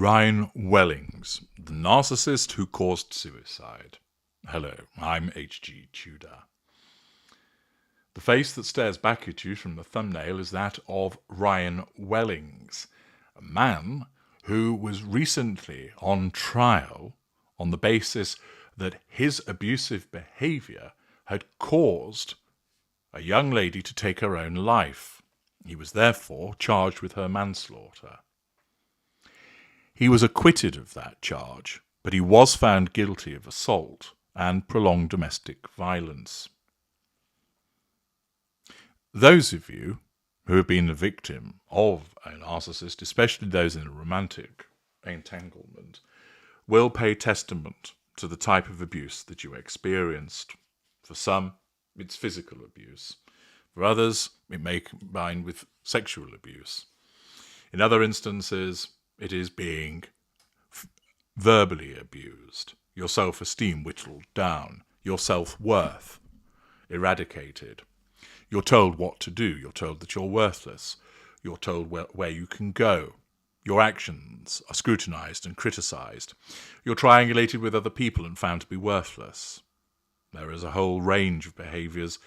Ryan Wellings, the narcissist who caused suicide. Hello, I'm H.G. Tudor. The face that stares back at you from the thumbnail is that of Ryan Wellings, a man who was recently on trial on the basis that his abusive behaviour had caused a young lady to take her own life. He was therefore charged with her manslaughter. He was acquitted of that charge, but he was found guilty of assault and prolonged domestic violence. Those of you who have been the victim of a narcissist, especially those in a romantic entanglement, will pay testament to the type of abuse that you experienced. For some, it's physical abuse. For others, it may combine with sexual abuse. In other instances, it is being verbally abused, your self-esteem whittled down, your self-worth eradicated. You're told what to do, you're told that you're worthless, you're told where you can go. Your actions are scrutinised and criticised. You're triangulated with other people and found to be worthless. There is a whole range of behaviours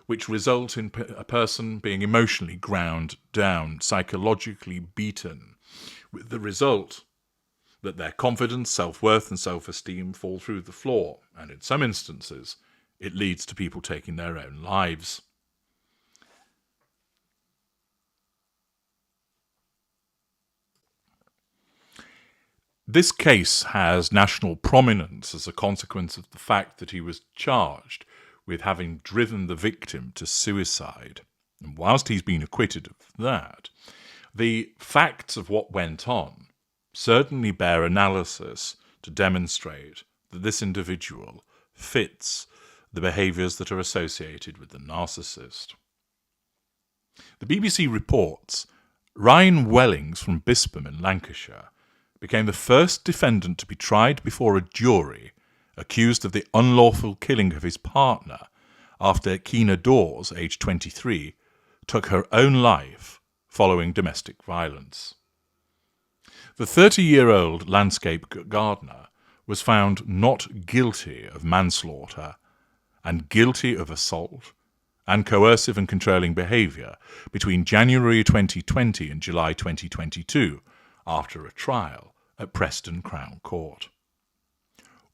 which result in a person being emotionally ground down, psychologically beaten, with the result that their confidence, self-worth and self-esteem fall through the floor, and in some instances it leads to people taking their own lives. This case has national prominence as a consequence of the fact that he was charged with having driven the victim to suicide. And whilst he's been acquitted of that, the facts of what went on certainly bear analysis to demonstrate that this individual fits the behaviours that are associated with the narcissist. The BBC reports Ryan Wellings from Bispham in Lancashire became the first defendant to be tried before a jury accused of the unlawful killing of his partner after Keena Dawes, aged 23, took her own life following domestic violence. The 30-year-old landscape gardener was found not guilty of manslaughter and guilty of assault and coercive and controlling behaviour between January 2020 and July 2022 after a trial at Preston Crown Court.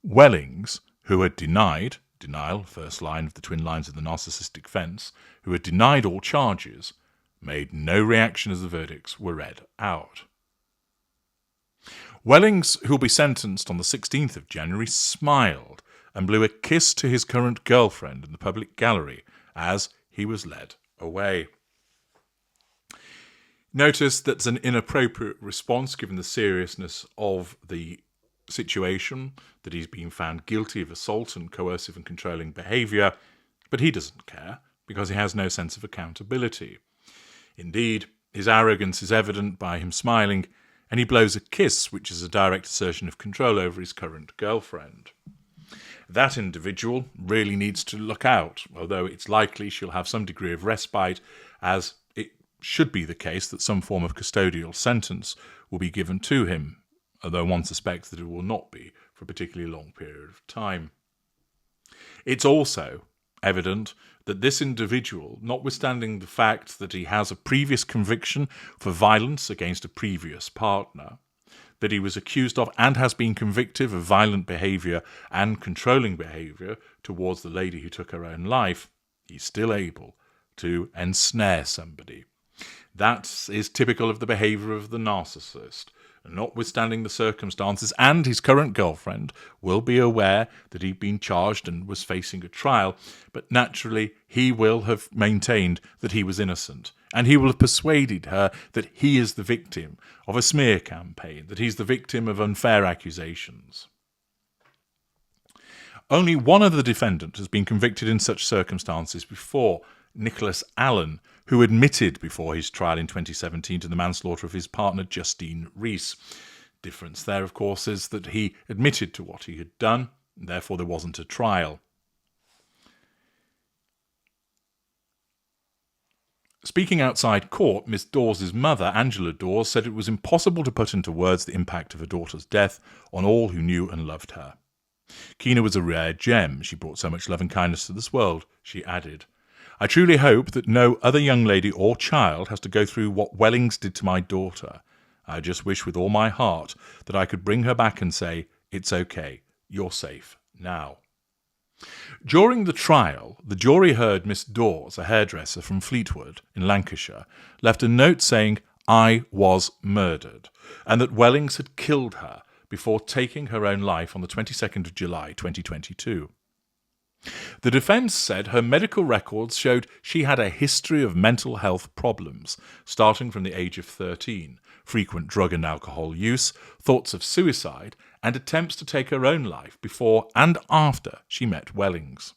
Wellings, who had denial, first line of the twin lines of the narcissistic fence, who had denied all charges, made no reaction as the verdicts were read out. Wellings, who will be sentenced on the 16th of January, smiled and blew a kiss to his current girlfriend in the public gallery as he was led away. Notice that's an inappropriate response given the seriousness of the situation, that he's been found guilty of assault and coercive and controlling behaviour, but he doesn't care because he has no sense of accountability. Indeed, his arrogance is evident by him smiling, and he blows a kiss, which is a direct assertion of control over his current girlfriend. That individual really needs to look out, although it's likely she'll have some degree of respite, as it should be the case that some form of custodial sentence will be given to him, although one suspects that it will not be for a particularly long period of time. It's also evident that this individual, notwithstanding the fact that he has a previous conviction for violence against a previous partner, that he was accused of and has been convicted of violent behaviour and controlling behaviour towards the lady who took her own life, he's still able to ensnare somebody. That is typical of the behaviour of the narcissist. Notwithstanding the circumstances, and his current girlfriend will be aware that he'd been charged and was facing a trial, but naturally he will have maintained that he was innocent, and he will have persuaded her that he is the victim of a smear campaign, that he's the victim of unfair accusations. Only one other defendant has been convicted in such circumstances before, Nicholas Allen, who admitted before his trial in 2017 to the manslaughter of his partner Justine Rees. Difference there, of course, is that he admitted to what he had done, and therefore there wasn't a trial. Speaking outside court, Miss Dawes' mother, Angela Dawes, said it was impossible to put into words the impact of her daughter's death on all who knew and loved her. Kina was a rare gem. She brought so much love and kindness to this world, she added. I truly hope that no other young lady or child has to go through what Wellings did to my daughter. I just wish with all my heart that I could bring her back and say, it's okay, you're safe now. During the trial, the jury heard Miss Dawes, a hairdresser from Fleetwood in Lancashire, left a note saying, I was murdered, and that Wellings had killed her before taking her own life on the 22nd of July 2022. The defence said her medical records showed she had a history of mental health problems, starting from the age of 13, frequent drug and alcohol use, thoughts of suicide, and attempts to take her own life before and after she met Wellings.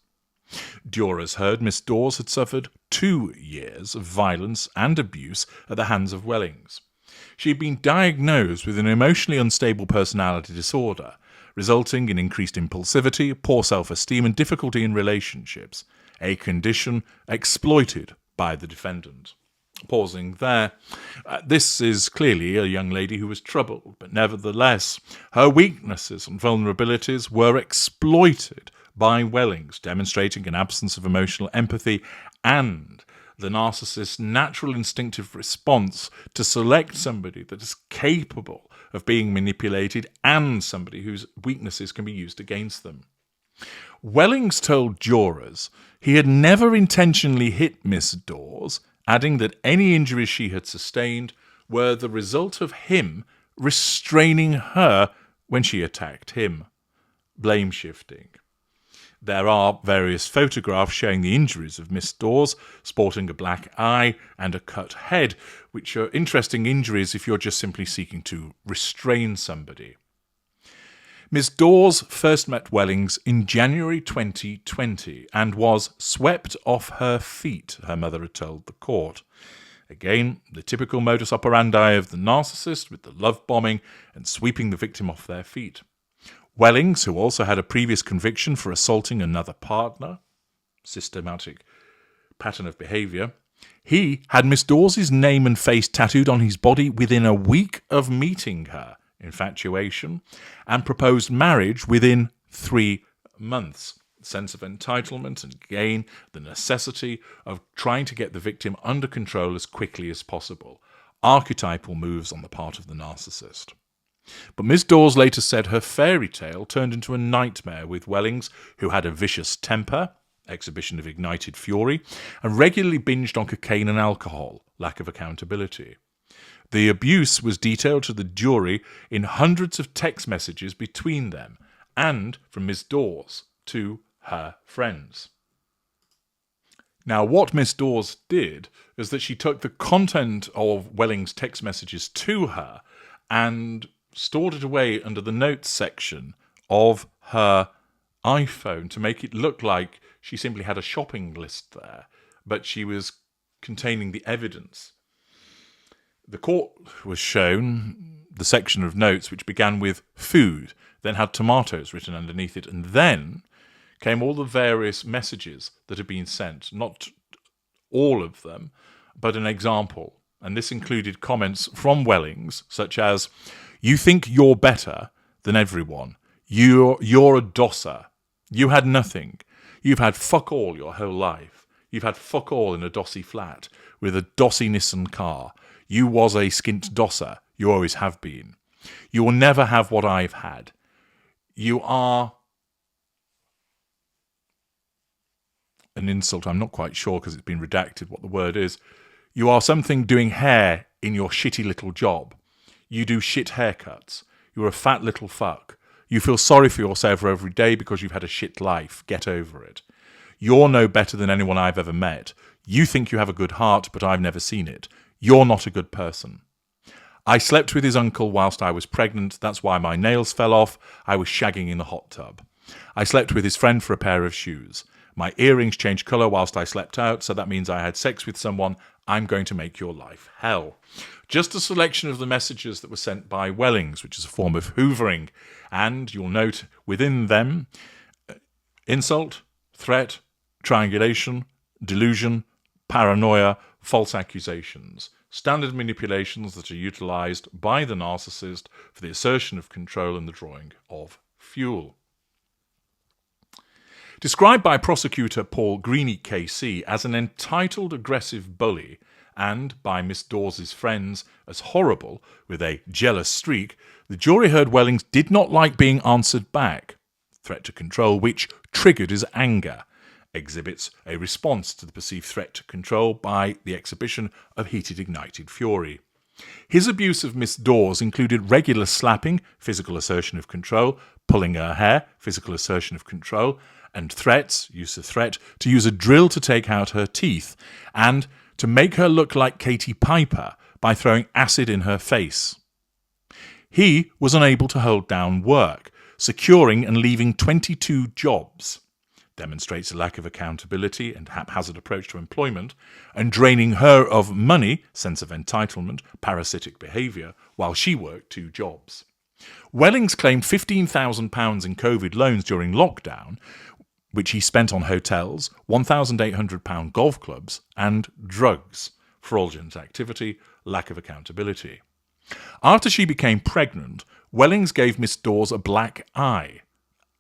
Jurors heard Miss Dawes had suffered 2 years of violence and abuse at the hands of Wellings. She had been diagnosed with an emotionally unstable personality disorder, resulting in increased impulsivity, poor self-esteem, and difficulty in relationships, a condition exploited by the defendant. Pausing there, this is clearly a young lady who was troubled, but nevertheless, her weaknesses and vulnerabilities were exploited by Wellings, demonstrating an absence of emotional empathy and the narcissist's natural instinctive response to select somebody that is capable of being manipulated and somebody whose weaknesses can be used against them. Wellings told jurors he had never intentionally hit Miss Dawes, adding that any injuries she had sustained were the result of him restraining her when she attacked him. Blame shifting. There are various photographs showing the injuries of Miss Dawes, sporting a black eye and a cut head, which are interesting injuries if you're just simply seeking to restrain somebody. Miss Dawes first met Wellings in January 2020 and was swept off her feet, her mother had told the court. Again, the typical modus operandi of the narcissist, with the love bombing and sweeping the victim off their feet. Wellings, who also had a previous conviction for assaulting another partner, systematic pattern of behaviour, he had Miss Dawes' name and face tattooed on his body within a week of meeting her, infatuation, and proposed marriage within 3 months. Sense of entitlement and again, the necessity of trying to get the victim under control as quickly as possible. Archetypal moves on the part of the narcissist. But Miss Dawes later said her fairy tale turned into a nightmare with Wellings, who had a vicious temper, exhibition of ignited fury, and regularly binged on cocaine and alcohol, lack of accountability. The abuse was detailed to the jury in hundreds of text messages between them and from Miss Dawes to her friends. Now, what Miss Dawes did is that she took the content of Wellings' text messages to her and stored it away under the notes section of her iPhone to make it look like she simply had a shopping list there, but she was containing the evidence. The court was shown the section of notes which began with food, then had tomatoes written underneath it, and then came all the various messages that had been sent, not all of them, but an example. And this included comments from Wellings, such as, you think you're better than everyone. You're a dosser. You had nothing. You've had fuck all your whole life. You've had fuck all in a dossy flat with a dossy Nissan car. You was a skint dosser. You always have been. You will never have what I've had. You are an insult. I'm not quite sure because it's been redacted what the word is. You are something doing hair in your shitty little job. You do shit haircuts. You're a fat little fuck. You feel sorry for yourself every day because you've had a shit life. Get over it. You're no better than anyone I've ever met. You think you have a good heart, but I've never seen it. You're not a good person. I slept with his uncle whilst I was pregnant. That's why my nails fell off. I was shagging in the hot tub. I slept with his friend for a pair of shoes. My earrings changed colour whilst I slept out, so that means I had sex with someone. I'm going to make your life hell. Just a selection of the messages that were sent by Wellings, which is a form of hoovering. And you'll note within them, insult, threat, triangulation, delusion, paranoia, false accusations, standard manipulations that are utilised by the narcissist for the assertion of control and the drawing of fuel. Described by prosecutor Paul Greeny KC as an entitled aggressive bully and by Miss Dawes' friends as horrible with a jealous streak, the jury heard Wellings did not like being answered back. Threat to control, which triggered his anger, exhibits a response to the perceived threat to control by the exhibition of heated ignited fury. His abuse of Miss Dawes included regular slapping, physical assertion of control, pulling her hair, physical assertion of control, and threats, use of threat, to use a drill to take out her teeth, and to make her look like Katie Piper by throwing acid in her face. He was unable to hold down work, securing and leaving 22 jobs. Demonstrates a lack of accountability and haphazard approach to employment, and draining her of money, sense of entitlement, parasitic behaviour, while she worked 2 jobs. Wellings claimed £15,000 in COVID loans during lockdown, which he spent on hotels, £1,800 golf clubs, and drugs. Fraudulent activity, lack of accountability. After she became pregnant, Wellings gave Miss Dawes a black eye,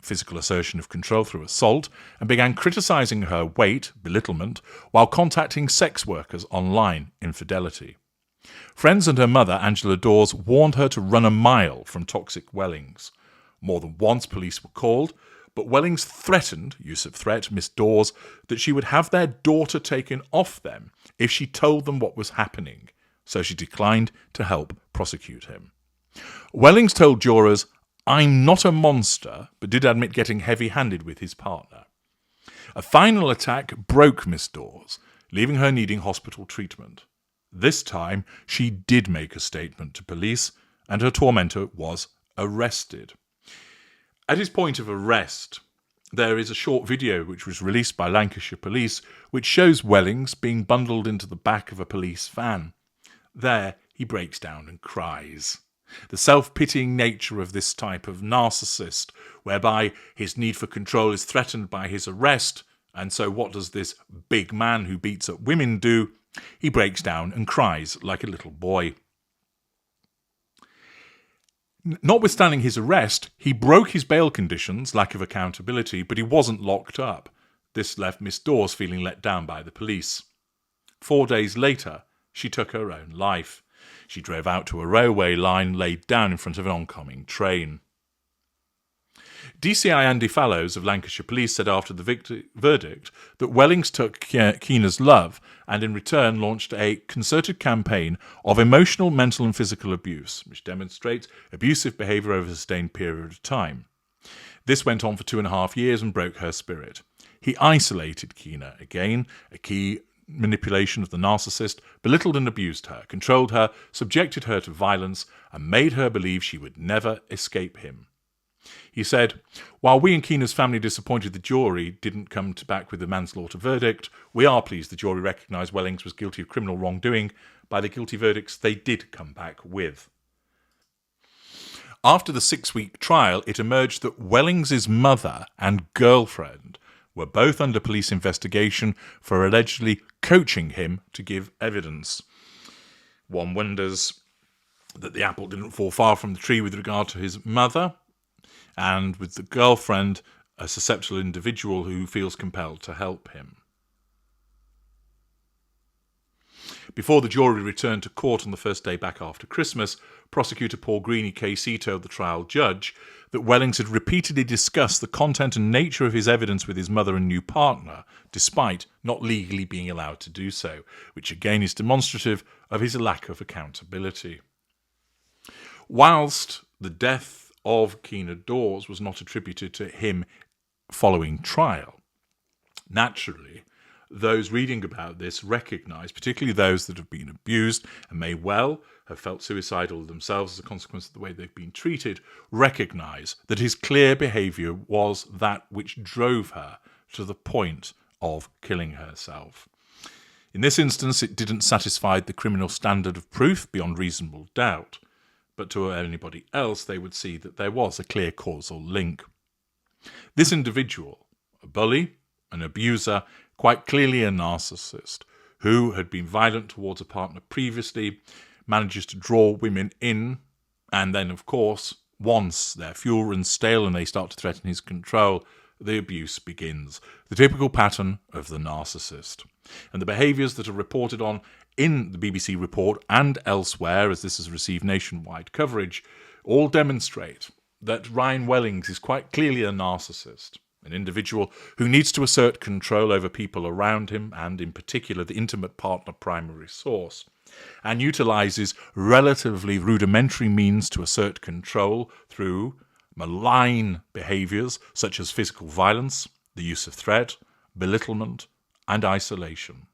physical assertion of control through assault, and began criticising her weight, belittlement, while contacting sex workers online, infidelity. Friends and her mother, Angela Dawes, warned her to run a mile from toxic Wellings. More than once police were called, but Wellings threatened, use of threat, Miss Dawes, that she would have their daughter taken off them if she told them what was happening, so she declined to help prosecute him. Wellings told jurors, "I'm not a monster," but did admit getting heavy-handed with his partner. A final attack broke Miss Dawes, leaving her needing hospital treatment. This time, she did make a statement to police, and her tormentor was arrested. At his point of arrest, there is a short video which was released by Lancashire Police, which shows Wellings being bundled into the back of a police van. There, he breaks down and cries. The self-pitying nature of this type of narcissist, whereby his need for control is threatened by his arrest, and so what does this big man who beats up women do? He breaks down and cries like a little boy. Notwithstanding his arrest, he broke his bail conditions, lack of accountability, but he wasn't locked up. This left Miss Dawes feeling let down by the police. 4 days later, she took her own life. She drove out to a railway line, laid down in front of an oncoming train. DCI Andy Fallows of Lancashire Police said after the verdict that Wellings took Keena's love and in return launched a concerted campaign of emotional, mental and physical abuse, which demonstrates abusive behaviour over a sustained period of time. This went on for 2.5 years and broke her spirit. He isolated Keena again, a key manipulation of the narcissist, belittled and abused her, controlled her, subjected her to violence, and made her believe she would never escape him. He said, "While we and Keena's family disappointed the jury didn't come back with a manslaughter verdict, we are pleased the jury recognised Wellings was guilty of criminal wrongdoing by the guilty verdicts they did come back with." After the 6-week trial, it emerged that Wellings' mother and girlfriend were both under police investigation for allegedly coaching him to give evidence. One wonders that the apple didn't fall far from the tree with regard to his mother, and with the girlfriend, a susceptible individual who feels compelled to help him. Before the jury returned to court on the first day back after Christmas, prosecutor Paul Greeny KC told the trial judge that Wellings had repeatedly discussed the content and nature of his evidence with his mother and new partner, despite not legally being allowed to do so, which again is demonstrative of his lack of accountability. Whilst the death of Keena Dawes was not attributed to him following trial, naturally, those reading about this recognise, particularly those that have been abused and may well have felt suicidal themselves as a consequence of the way they've been treated, recognise that his clear behaviour was that which drove her to the point of killing herself. In this instance, it didn't satisfy the criminal standard of proof beyond reasonable doubt, but to anybody else they would see that there was a clear causal link. This individual, a bully, an abuser, quite clearly a narcissist, who had been violent towards a partner previously, manages to draw women in, and then, of course, once their fuel runs stale and they start to threaten his control, the abuse begins. The typical pattern of the narcissist. And the behaviours that are reported on in the BBC report and elsewhere, as this has received nationwide coverage, all demonstrate that Ryan Wellings is quite clearly a narcissist, an individual who needs to assert control over people around him and, in particular, the intimate partner primary source, and utilises relatively rudimentary means to assert control through malign behaviours such as physical violence, the use of threat, belittlement, and isolation.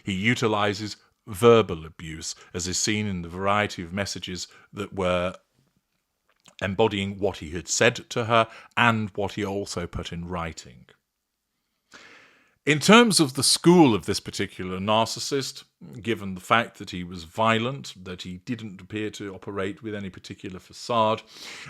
He utilises verbal abuse, as is seen in the variety of messages that were embodying what he had said to her and what he also put in writing. In terms of the school of this particular narcissist, given the fact that he was violent, that he didn't appear to operate with any particular facade,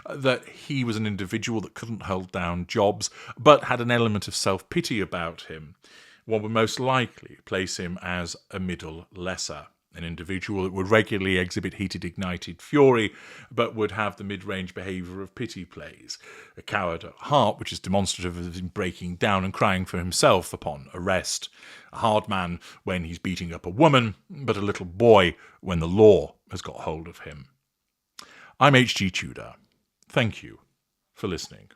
that he was an individual that couldn't hold down jobs, but had an element of self-pity about him, one would most likely place him as a middle lesser, an individual that would regularly exhibit heated, ignited fury, but would have the mid-range behaviour of pity plays, a coward at heart, which is demonstrative of him breaking down and crying for himself upon arrest, a hard man when he's beating up a woman, but a little boy when the law has got hold of him. I'm H.G. Tudor. Thank you for listening.